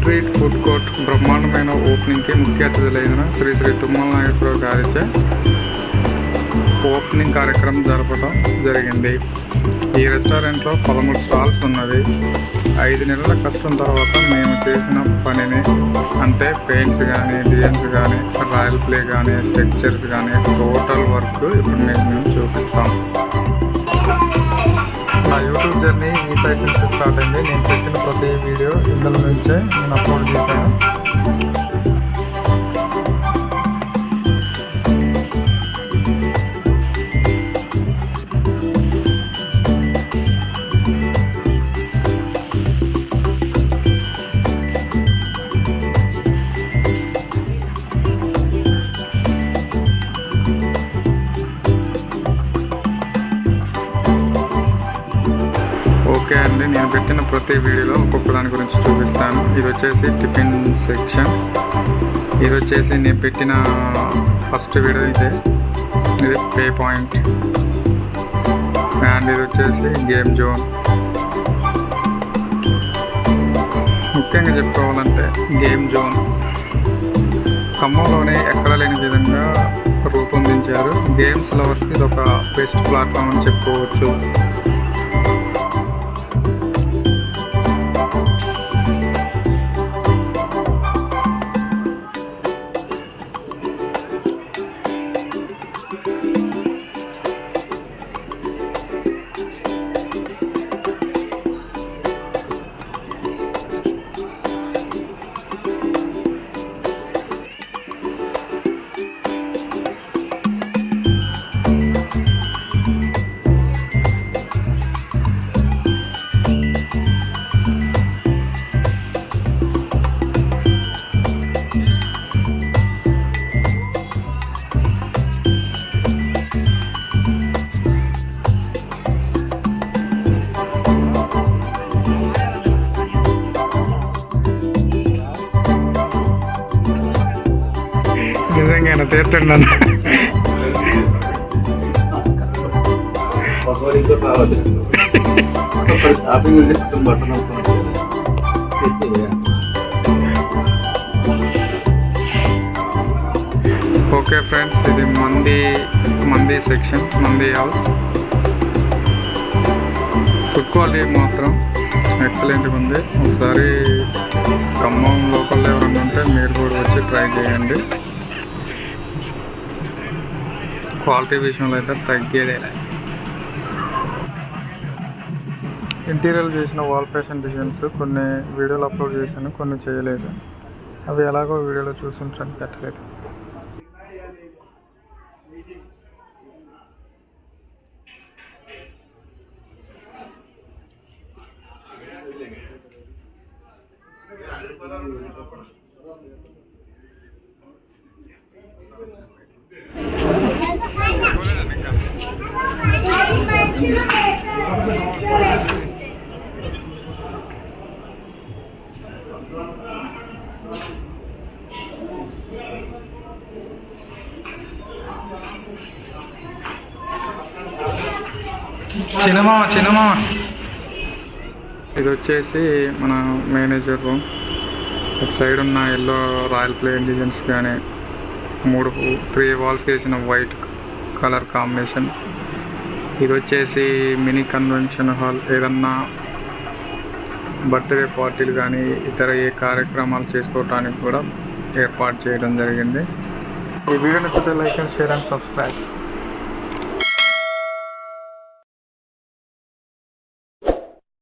Treat food court బ్రహ్మాండమైన ఓపెనింగ్కి ముఖ్య అతిథులైన శ్రీ శ్రీ తుమ్మల నాగేశ్వరరావు గారిచే ఓపెనింగ్ కార్యక్రమం జరపడం జరిగింది. ఈ రెస్టారెంట్లో 13 స్టాల్స్ ఉన్నవి. 5 నెలల కష్టం తర్వాత మేము చేసిన పనిని, అంటే పెయింట్స్ కానీ, డిజైన్స్ కానీ, రాయల్ ప్లే కానీ, స్ట్రక్చర్స్ కానీ, టోటల్ వర్క్ ఇప్పుడు మేము చూపిస్తాం. నా యూట్యూబ్ జర్నీ ఈ సైట్ నుంచి స్టార్ట్ అయింది. నేను పెట్టిన ప్రతి వీడియో ఇందులో నుంచే నేను అప్లోడ్ చేశాను. ఓకే అండి, నేను పెట్టిన ప్రతి వీడియోలో ఒక్కొక్క దాని గురించి చూపిస్తాను. ఇది వచ్చేసి టిఫిన్ సెక్షన్. ఇది వచ్చేసి నేను పెట్టిన ఫస్ట్ వీడియో ఇదే. ఇది పే పాయింట్. అండ్ ఇది వచ్చేసి గేమ్ జోన్. ముఖ్యంగా చెప్పుకోవాలంటే గేమ్ జోన్ ఖమ్మంలోనే ఎక్కడ లేని విధంగా రూపొందించారు. గేమ్స్ లవర్స్కి ఇది ఒక బెస్ట్ ప్లాట్ఫామ్ అని చెప్పుకోవచ్చు. నిజంగా తీర్చున్నాను. ఓకే ఫ్రెండ్స్, ఇది మంది సెక్షన్, మంది హౌస్. ఫుడ్ క్వాలిటీ మాత్రం ఎక్సలెంట్గా ఉంది. ఒకసారి ఖమ్మం లోకల్ ఎవరైనా ఉంటే మీరు కూడా వచ్చి ట్రై చేయండి. క్వాలిటీ విషయంలో అయితే తగ్గేదే. ఇంటీరియర్ చేసిన వాల్ ఫ్యాషన్ డిజైన్స్ కొన్ని వీడియోలు అప్లోడ్ చేశాను, కొన్ని చేయలేదు. అవి ఎలాగో వీడియోలో చూసుంటాను, పెట్టలేదు. చిన్నమా ఇది వచ్చేసి మన మేనేజర్ రూమ్. ఒక సైడ్ ఉన్న ఎల్లో రాయల్ ప్లే డిజైన్స్ కానీ, 3 వాల్స్కి వేసిన వైట్ కలర్ కాంబినేషన్. ఇది వచ్చేసి మినీ కన్వెన్షన్ హాల్. ఏదన్నా బర్త్డే పార్టీలు కానీ ఇతర ఏ కార్యక్రమాలు చేసుకోవడానికి కూడా ఏర్పాటు చేయడం జరిగింది. ఈ వీడియో నచ్చితే like and share and subscribe.